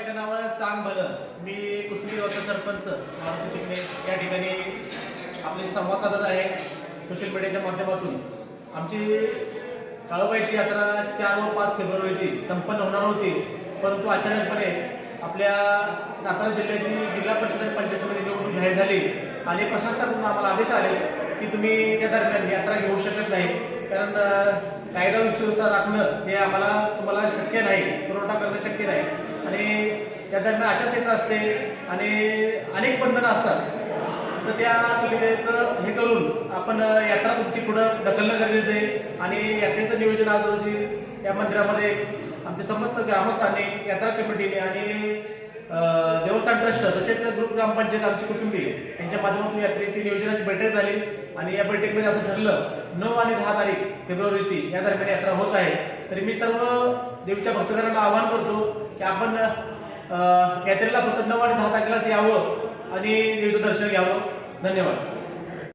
काळूबाईच्या नावानं चांग भलं मी कुसुंबी गावचा सरपंच मारुती चिकणे या ठिकाणी आपले संवाद साधत आहे सोशल मीडियाच्या माध्यमातून। आमची काळूबाईची यात्रा 4 व 5 फेब्रुवारीची संपन्न होणार होती, परंतु अचानकपणे आपल्या सातारा जिल्ह्याची जिल्हा परिषद आणि पंचायत समिती निवडणूक जाहीर झाली आणि प्रशासनाकडून आम्हाला आदेश आले की तुम्ही त्या दरम्यान यात्रा घेऊ शकत नाही, कारण कायदा सुव्यवस्था राखणं हे तुम्हाला शक्य नाही, पुरवठा करणं शक्य नाही आणि त्या दरम्यान आचारसंहिता असते आणि अनेक बंधनं असतात। तर त्या सुविधेचं हे करून आपण यात्रा तुमची पुढं ढकलणं गरजेचं आहे आणि यात्रेचं नियोजन आज रोजी या मंदिरामध्ये आमचे समस्त ग्रामस्थांनी, यात्रा कमिटीने आणि देवस्थान ट्रस्ट तसेच ग्रुप ग्रामपंचायत आमची कुसुंबी यांच्या माध्यमातून यात्रेची नियोजनाची बैठक झाली आणि या बैठकीमध्ये असं ठरलं 9 आणि 10 तारीख फेब्रुवारीची या दरम्यान यात्रा होत आहे। तरी मी सर्व देवीच्या भक्तगणांना आवाहन करतो की आपण यात्रेला फक्त 9 आणि 10 तारखेलाच यावं आणि देवीचं दर्शन घ्यावं। धन्यवाद।